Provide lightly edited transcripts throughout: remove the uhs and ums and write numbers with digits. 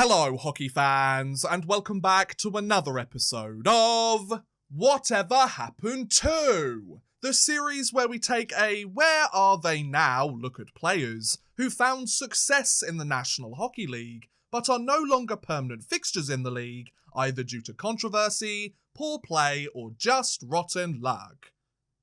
Hello, hockey fans, and welcome back to another episode of Whatever Happened To, the series where we take a where are they now look at players who found success in the National Hockey League but are no longer permanent fixtures in the league, either due to controversy, poor play, or just rotten luck.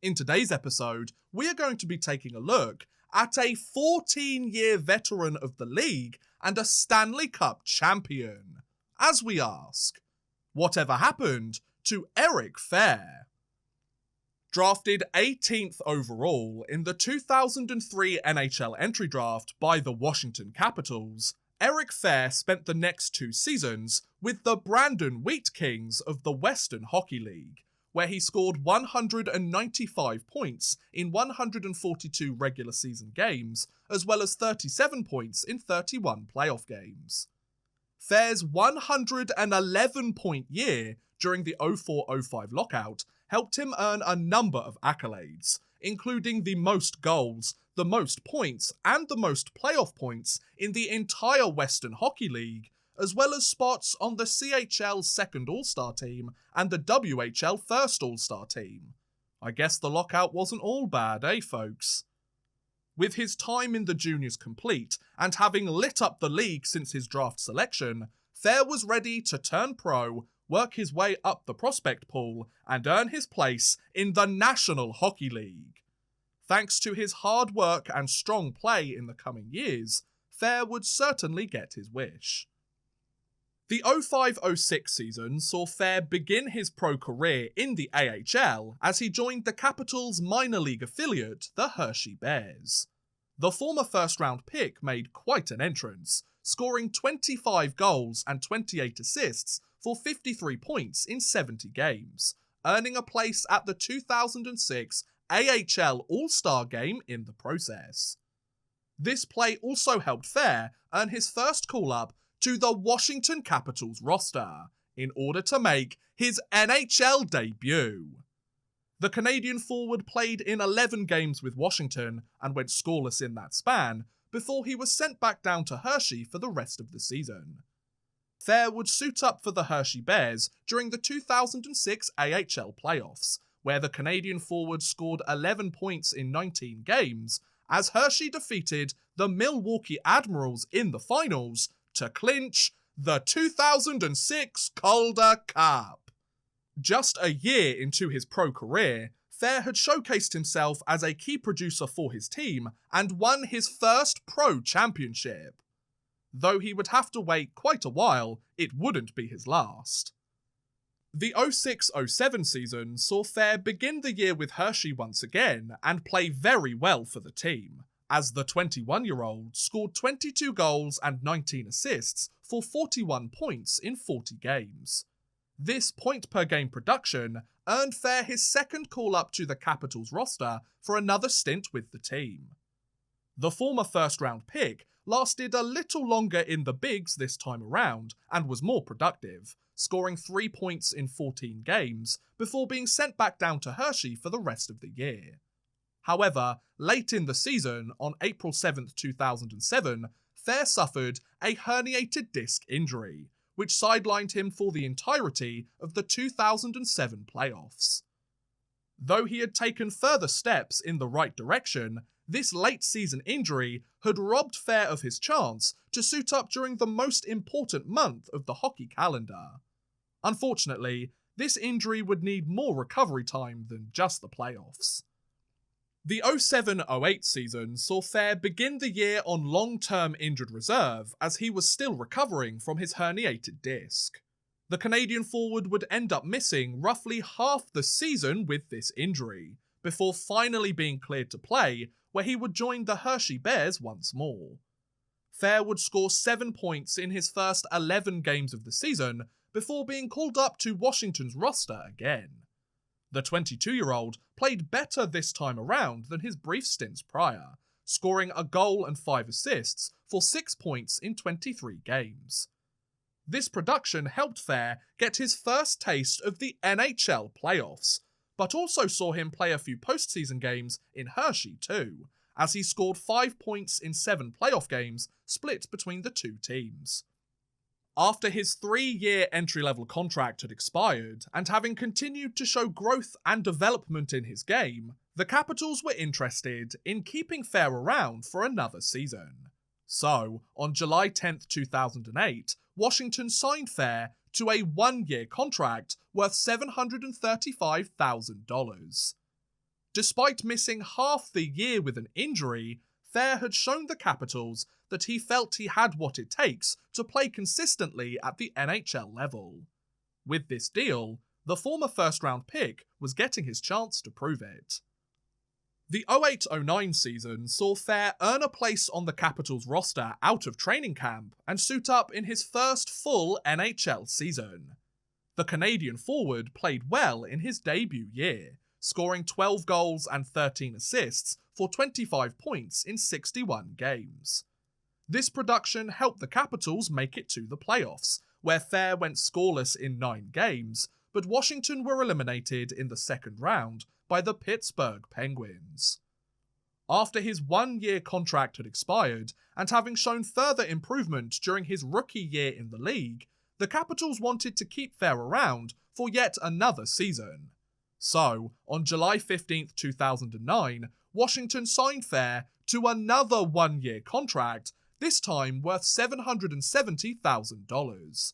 In today's episode, we are going to be taking a look at a 14-year veteran of the league and a Stanley Cup champion, as we ask, whatever happened to Eric Fehr? Drafted 18th overall in the 2003 NHL entry draft by the Washington Capitals, Eric Fehr spent the next 2 seasons with the Brandon Wheat Kings of the Western Hockey League, where he scored 195 points in 142 regular season games, as well as 37 points in 31 playoff games. Fehr's 111-point year during the 04-05 lockout helped him earn a number of accolades, including the most goals, the most points, and the most playoff points in the entire Western Hockey League, as well as spots on the CHL Second All-Star Team and the WHL First All-Star Team. I guess the lockout wasn't all bad, eh folks? With his time in the juniors complete, and having lit up the league since his draft selection, Fehr was ready to turn pro, work his way up the prospect pool, and earn his place in the National Hockey League. Thanks to his hard work and strong play in the coming years, Fehr would certainly get his wish. The 05-06 season saw Fehr begin his pro career in the AHL as he joined the Capitals' minor league affiliate, the Hershey Bears. The former first-round pick made quite an entrance, scoring 25 goals and 28 assists for 53 points in 70 games, earning a place at the 2006 AHL All-Star Game in the process. This play also helped Fehr earn his first call-up to the Washington Capitals roster in order to make his NHL debut. The Canadian forward played in 11 games with Washington and went scoreless in that span before he was sent back down to Hershey for the rest of the season. Fehr would suit up for the Hershey Bears during the 2006 AHL playoffs, where the Canadian forward scored 11 points in 19 games as Hershey defeated the Milwaukee Admirals in the finals to clinch the 2006 Calder Cup. Just a year into his pro career, Fehr had showcased himself as a key producer for his team and won his first pro championship. Though he would have to wait quite a while, it wouldn't be his last. The 06-07 season saw Fehr begin the year with Hershey once again and play very well for the team, as the 21-year-old scored 22 goals and 19 assists for 41 points in 40 games. This point-per-game production earned Fehr his second call-up to the Capitals roster for another stint with the team. The former first-round pick lasted a little longer in the bigs this time around and was more productive, scoring 3 points in 14 games before being sent back down to Hershey for the rest of the year. However, late in the season, on April 7, 2007, Fehr suffered a herniated disc injury, which sidelined him for the entirety of the 2007 playoffs. Though he had taken further steps in the right direction, this late-season injury had robbed Fehr of his chance to suit up during the most important month of the hockey calendar. Unfortunately, this injury would need more recovery time than just the playoffs. The 07-08 season saw Fehr begin the year on long-term injured reserve as he was still recovering from his herniated disc. The Canadian forward would end up missing roughly half the season with this injury, before finally being cleared to play, where he would join the Hershey Bears once more. Fehr would score 7 points in his first 11 games of the season before being called up to Washington's roster again. The 22-year-old played better this time around than his brief stints prior, scoring a goal and 5 assists for 6 points in 23 games. This production helped Fehr get his first taste of the NHL playoffs, but also saw him play a few postseason games in Hershey too, as he scored 5 points in 7 playoff games split between the two teams. After his 3-year entry-level contract had expired, and having continued to show growth and development in his game, the Capitals were interested in keeping Fehr around for another season. So, on July 10th, 2008, Washington signed Fehr to a 1-year contract worth $735,000. Despite missing half the year with an injury, Fehr had shown the Capitals that he felt he had what it takes to play consistently at the NHL level. With this deal, the former first-round pick was getting his chance to prove it. The 08-09 season saw Fehr earn a place on the Capitals roster out of training camp and suit up in his first full NHL season. The Canadian forward played well in his debut year, scoring 12 goals and 13 assists for 25 points in 61 games. This production helped the Capitals make it to the playoffs, where Fehr went scoreless in 9 games, but Washington were eliminated in the second round by the Pittsburgh Penguins. After his 1-year contract had expired, and having shown further improvement during his rookie year in the league, the Capitals wanted to keep Fehr around for yet another season. So, on July 15th, 2009, Washington signed Fehr to another 1-year contract, this time worth $770,000.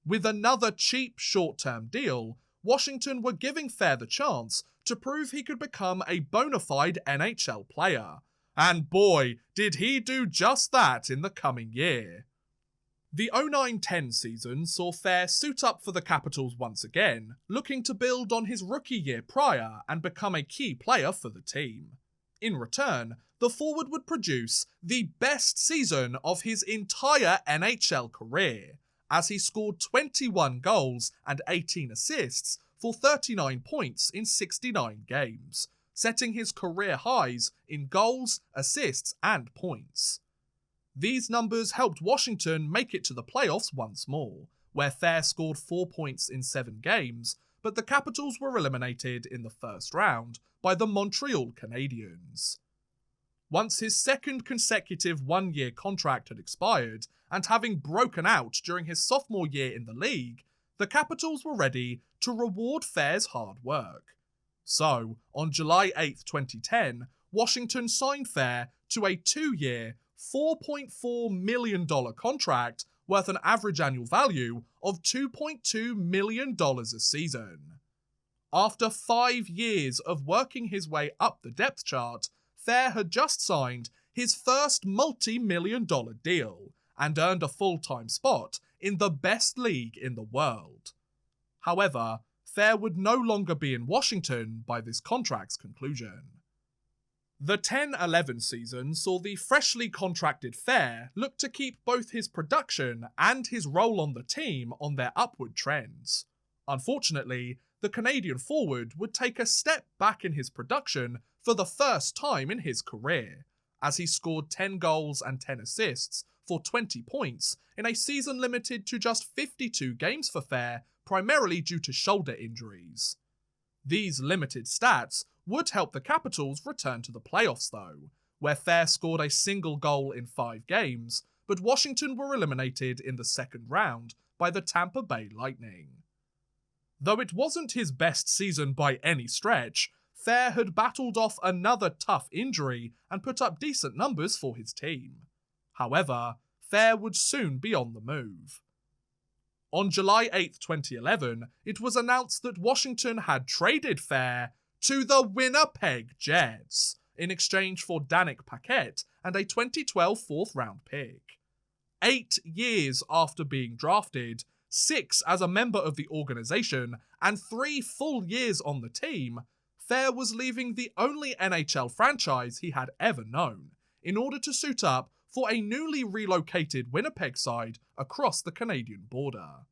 With another cheap short-term deal, Washington were giving Fehr the chance to prove he could become a bona fide NHL player. And boy, did he do just that in the coming year. The 09-10 season saw Fehr suit up for the Capitals once again, looking to build on his rookie year prior and become a key player for the team. In return, the forward would produce the best season of his entire NHL career, as he scored 21 goals and 18 assists for 39 points in 69 games, setting his career highs in goals, assists, and points. These numbers helped Washington make it to the playoffs once more, where Fehr scored 4 points in 7 games, but the Capitals were eliminated in the first round by the Montreal Canadiens. Once his second consecutive 1-year contract had expired, and having broken out during his sophomore year in the league, the Capitals were ready to reward Fehr's hard work. So, on July 8, 2010, Washington signed Fehr to a 2-year, $4.4 million contract worth an average annual value of $2.2 million a season. After 5 years of working his way up the depth chart, Fehr had just signed his first multi-million-dollar deal and earned a full-time spot in the best league in the world. However, Fehr would no longer be in Washington by this contract's conclusion. The 10-11 season saw the freshly contracted Fehr look to keep both his production and his role on the team on their upward trends. Unfortunately, the Canadian forward would take a step back in his production for the first time in his career, as he scored 10 goals and 10 assists for 20 points in a season limited to just 52 games for Fehr, primarily due to shoulder injuries. These limited stats would help the Capitals return to the playoffs though, where Fehr scored a single goal in 5 games, but Washington were eliminated in the second round by the Tampa Bay Lightning. Though it wasn't his best season by any stretch, Fehr had battled off another tough injury and put up decent numbers for his team. However, Fehr would soon be on the move. On July 8, 2011, it was announced that Washington had traded Fehr to the Winnipeg Jets in exchange for Danik Paquette and a 2012 fourth-round pick. 8 years after being drafted, 6 as a member of the organization, and 3 full years on the team, Fehr was leaving the only NHL franchise he had ever known in order to suit up for a newly relocated Winnipeg side across the Canadian border.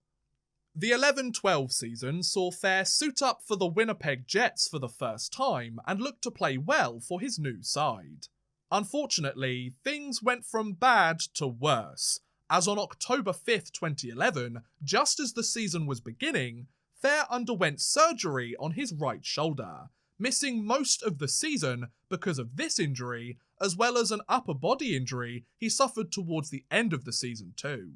The 11-12 season saw Fehr suit up for the Winnipeg Jets for the first time and look to play well for his new side. Unfortunately, things went from bad to worse, as on October 5th, 2011, just as the season was beginning, Fehr underwent surgery on his right shoulder, missing most of the season because of this injury, as well as an upper body injury he suffered towards the end of the season too.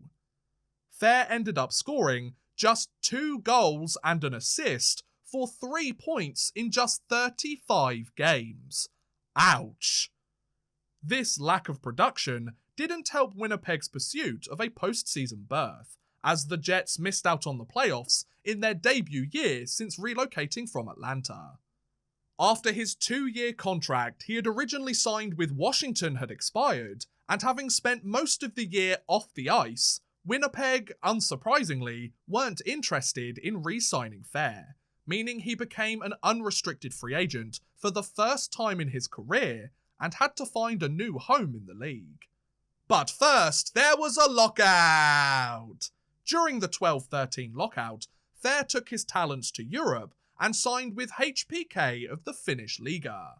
Fehr ended up scoring just 2 goals and an assist for 3 points in just 35 games. Ouch! This lack of production didn't help Winnipeg's pursuit of a postseason berth, as the Jets missed out on the playoffs in their debut year since relocating from Atlanta. After his 2-year contract he had originally signed with Washington had expired, and having spent most of the year off the ice, Winnipeg, unsurprisingly, weren't interested in re-signing Fehr, meaning he became an unrestricted free agent for the first time in his career and had to find a new home in the league. But first, there was a lockout! During the 12-13 lockout, Fehr took his talents to Europe and signed with HPK of the Finnish Liga.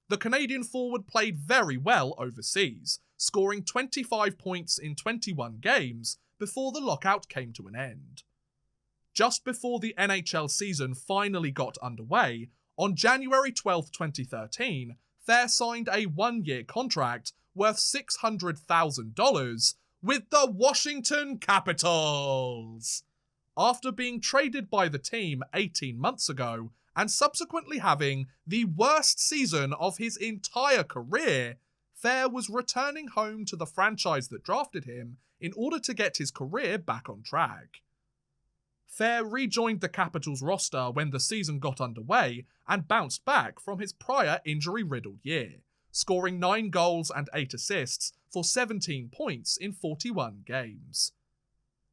The Canadian forward played very well overseas, scoring 25 points in 21 games before the lockout came to an end. Just before the NHL season finally got underway, on January 12, 2013, Fehr signed a 1-year contract worth $600,000 with the Washington Capitals. After being traded by the team 18 months ago and subsequently having the worst season of his entire career, Fehr was returning home to the franchise that drafted him in order to get his career back on track. Fehr rejoined the Capitals roster when the season got underway and bounced back from his prior injury-riddled year, scoring 9 goals and 8 assists for 17 points in 41 games.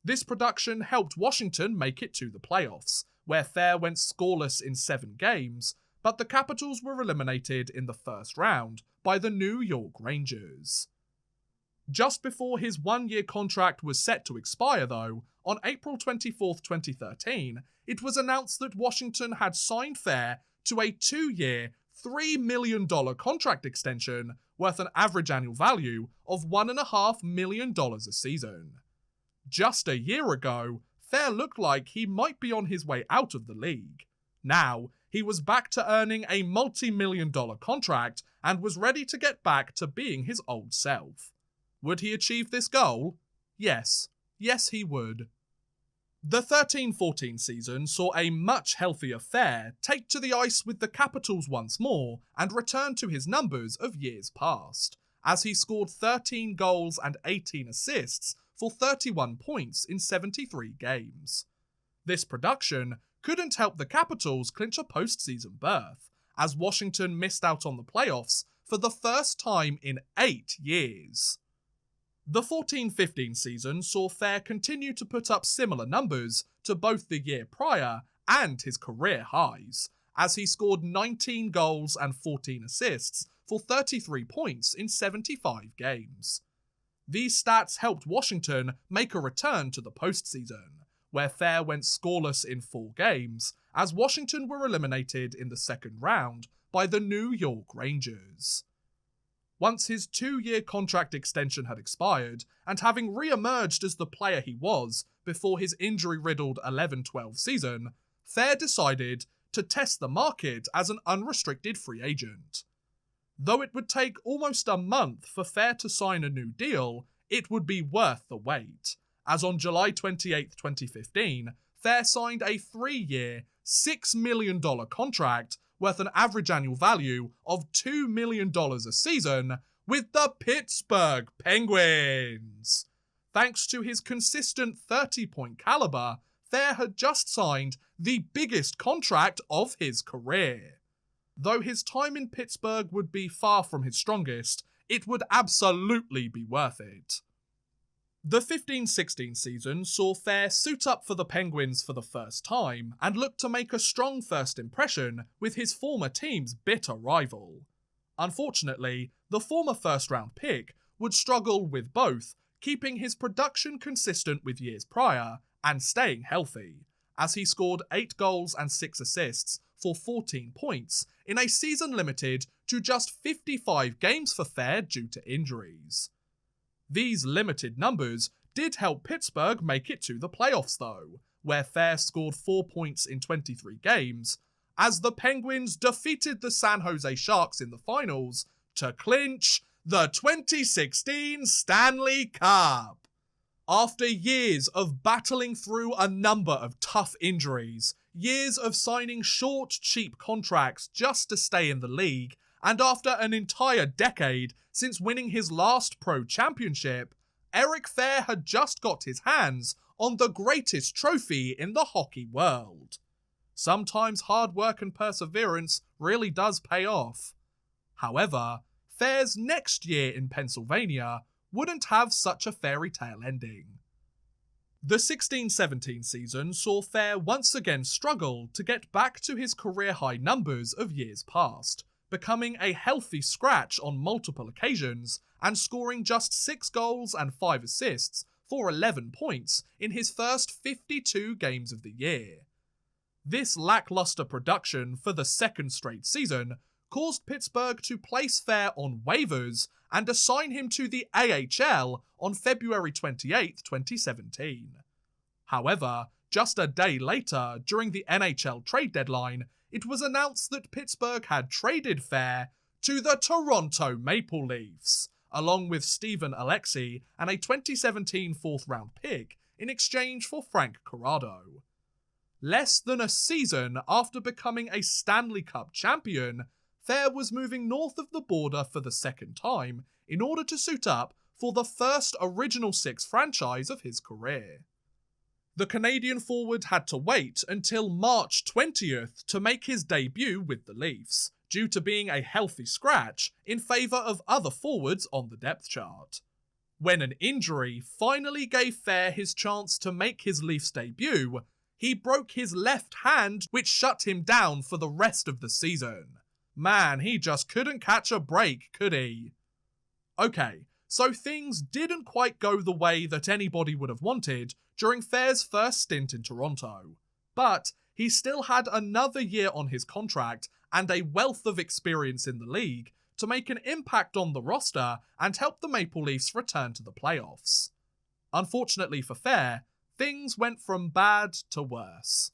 This production helped Washington make it to the playoffs, where Fehr went scoreless in 7 games, but the Capitals were eliminated in the first round by the New York Rangers. Just before his 1-year contract was set to expire though, on April 24, 2013, it was announced that Washington had signed Fehr to a 2-year, $3 million contract extension worth an average annual value of $1.5 million a season. Just a year ago, Fehr looked like he might be on his way out of the league. Now, he was back to earning a multi-million-dollar contract and was ready to get back to being his old self. Would he achieve this goal? Yes. Yes, he would. The 13-14 season saw a much healthier Fehr take to the ice with the Capitals once more and return to his numbers of years past, as he scored 13 goals and 18 assists for 31 points in 73 games. This production couldn't help the Capitals clinch a postseason berth, as Washington missed out on the playoffs for the first time in 8 years. The 14-15 season saw Fehr continue to put up similar numbers to both the year prior and his career highs, as he scored 19 goals and 14 assists for 33 points in 75 games. These stats helped Washington make a return to the postseason, where Fehr went scoreless in 4 games, as Washington were eliminated in the second round by the New York Rangers. Once his 2-year contract extension had expired, and having re-emerged as the player he was before his injury-riddled 11-12 season, Fehr decided to test the market as an unrestricted free agent. Though it would take almost a month for Fehr to sign a new deal, it would be worth the wait, as on July 28, 2015, Fehr signed a 3-year, $6 million contract worth an average annual value of $2 million a season with the Pittsburgh Penguins. Thanks to his consistent 30-point caliber, Fehr had just signed the biggest contract of his career. Though his time in Pittsburgh would be far from his strongest, it would absolutely be worth it. The 15-16 season saw Fehr suit up for the Penguins for the first time and look to make a strong first impression with his former team's bitter rival. Unfortunately, the former first-round pick would struggle with both keeping his production consistent with years prior and staying healthy, as he scored 8 goals and 6 assists for 14 points in a season limited to just 55 games for Fehr due to injuries. These limited numbers did help Pittsburgh make it to the playoffs though, where Fehr scored 4 points in 23 games, as the Penguins defeated the San Jose Sharks in the finals to clinch the 2016 Stanley Cup. After years of battling through a number of tough injuries, years of signing short, cheap contracts just to stay in the league, and after an entire decade since winning his last pro championship, Eric Fehr had just got his hands on the greatest trophy in the hockey world. Sometimes hard work and perseverance really does pay off. However, Fehr's next year in Pennsylvania wouldn't have such a fairy tale ending. The 16-17 season saw Fehr once again struggle to get back to his career-high numbers of years past, becoming a healthy scratch on multiple occasions and scoring just 6 goals and 5 assists for 11 points in his first 52 games of the year. This lackluster production for the second straight season caused Pittsburgh to place Fehr on waivers and assign him to the AHL on February 28, 2017. However, just a day later, during the NHL trade deadline, it was announced that Pittsburgh had traded Fehr to the Toronto Maple Leafs, along with Steven Alexi and a 2017 fourth-round pick in exchange for Frank Corrado. Less than a season after becoming a Stanley Cup champion, Fehr was moving north of the border for the second time in order to suit up for the first Original Six franchise of his career. The Canadian forward had to wait until March 20th to make his debut with the Leafs, due to being a healthy scratch in favour of other forwards on the depth chart. When an injury finally gave Fehr his chance to make his Leafs debut, he broke his left hand, which shut him down for the rest of the season. Man, he just couldn't catch a break, could he? Okay, so things didn't quite go the way that anybody would have wanted during Fehr's first stint in Toronto, but he still had another year on his contract and a wealth of experience in the league to make an impact on the roster and help the Maple Leafs return to the playoffs. Unfortunately for Fehr, things went from bad to worse.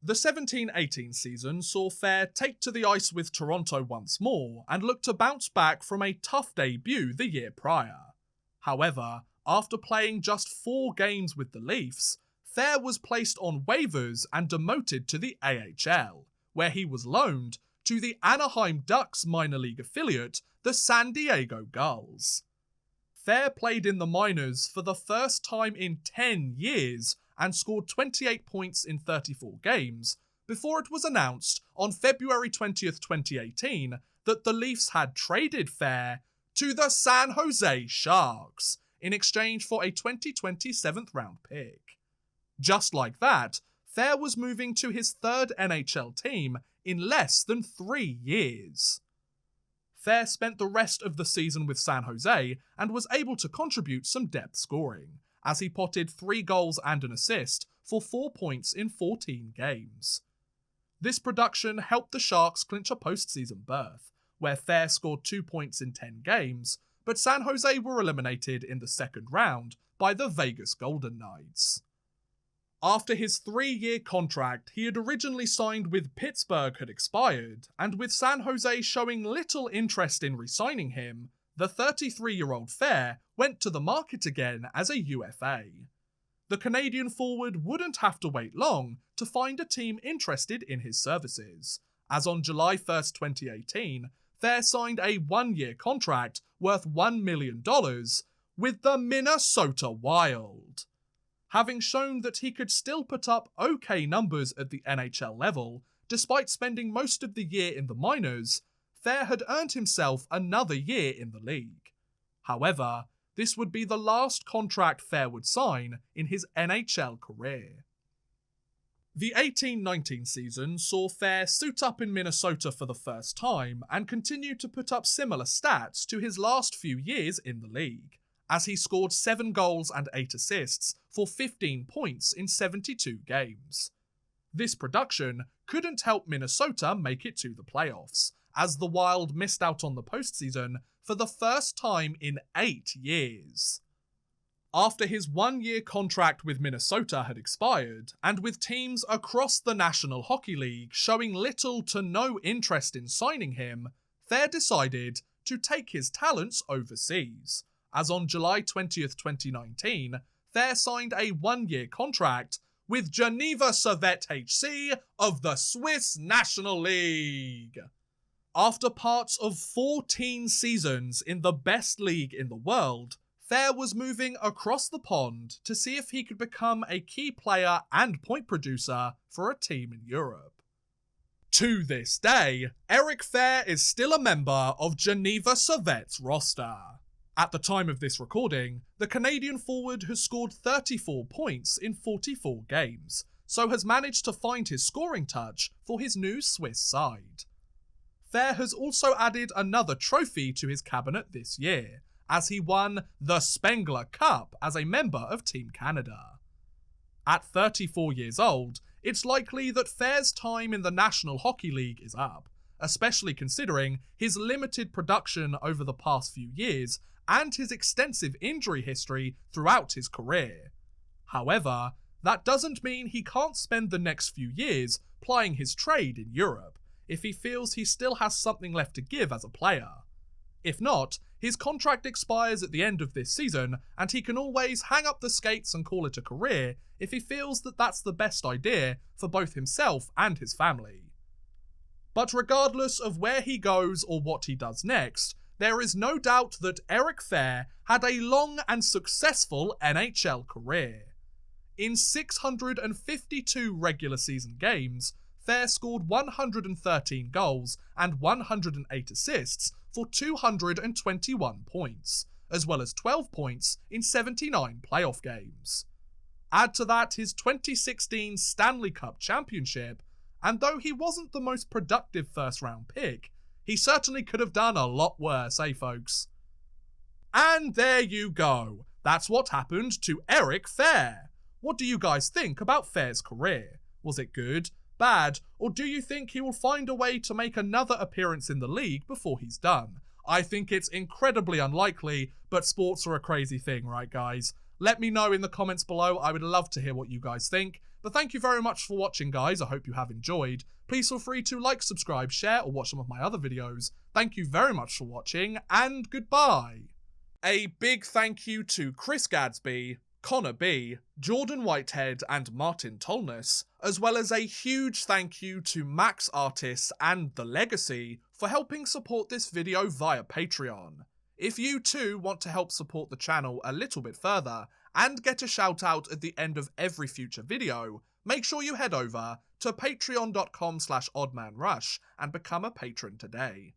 The 17-18 season saw Fehr take to the ice with Toronto once more and look to bounce back from a tough debut the year prior. However, after playing just 4 games with the Leafs, Fehr was placed on waivers and demoted to the AHL, where he was loaned to the Anaheim Ducks minor league affiliate, the San Diego Gulls. Fehr played in the minors for the first time in 10 years and scored 28 points in 34 games, before it was announced on February 20th, 2018 that the Leafs had traded Fehr to the San Jose Sharks in exchange for a 2020 7th-round pick. Just like that, Fehr was moving to his third NHL team in less than 3 years. Fehr spent the rest of the season with San Jose and was able to contribute some depth scoring, as he potted 3 goals and an assist for 4 points in 14 games. This production helped the Sharks clinch a postseason berth, where Fehr scored 2 points in 10 games, but San Jose were eliminated in the second round by the Vegas Golden Knights. After his 3-year contract he had originally signed with Pittsburgh had expired, and with San Jose showing little interest in re-signing him, the 33-year-old Fehr went to the market again as a UFA. The Canadian forward wouldn't have to wait long to find a team interested in his services, as on July 1st, 2018, Fehr signed a 1-year contract worth $1 million with the Minnesota Wild. Having shown that he could still put up okay numbers at the NHL level, despite spending most of the year in the minors, Fehr had earned himself another year in the league. However, this would be the last contract Fehr would sign in his NHL career. The 18-19 season saw Fehr suit up in Minnesota for the first time and continue to put up similar stats to his last few years in the league, as he scored 7 goals and 8 assists for 15 points in 72 games. This production couldn't help Minnesota make it to the playoffs, as the Wild missed out on the postseason for the first time in 8 years. After his 1-year contract with Minnesota had expired, and with teams across the National Hockey League showing little to no interest in signing him, Fehr decided to take his talents overseas, as on July 20th, 2019, Fehr signed a one-year contract with Geneva Servette HC of the Swiss National League. After parts of 14 seasons in the best league in the world, Fehr was moving across the pond to see if he could become a key player and point producer for a team in Europe. To this day, Eric Fehr is still a member of Geneva Servette's roster. At the time of this recording, the Canadian forward has scored 34 points in 44 games, so has managed to find his scoring touch for his new Swiss side. Fehr has also added another trophy to his cabinet this year, as he won the Spengler Cup as a member of Team Canada. At 34 years old, it's likely that Fehr's time in the National Hockey League is up, especially considering his limited production over the past few years and his extensive injury history throughout his career. However, that doesn't mean he can't spend the next few years plying his trade in Europe if he feels he still has something left to give as a player. If not, his contract expires at the end of this season, and he can always hang up the skates and call it a career if he feels that that's the best idea for both himself and his family. But regardless of where he goes or what he does next, there is no doubt that Eric Fehr had a long and successful NHL career. In 652 regular season games, Fehr scored 113 goals and 108 assists for 221 points, as well as 12 points in 79 playoff games. Add to that his 2016 Stanley Cup championship, and though he wasn't the most productive first-round pick, he certainly could have done a lot worse, eh folks? And there you go. That's what happened to Eric Fehr. What do you guys think about Fehr's career? Was it good, bad, or do you think he will find a way to make another appearance in the league before he's done? I think it's incredibly unlikely, but sports are a crazy thing, right guys? Let me know in the comments below. I would love to hear what you guys think. But thank you very much for watching, guys. I hope you have enjoyed. Please feel free to like, subscribe, share, or watch some of my other videos. Thank you very much for watching, and goodbye. A big thank you to Chris Gadsby, Connor B, Jordan Whitehead, and Martin Tolness, as well as a huge thank you to Max Artis and The Legacy for helping support this video via Patreon. If you too want to help support the channel a little bit further and get a shout out at the end of every future video, make sure you head over to patreon.com/oddmanrush and become a patron today.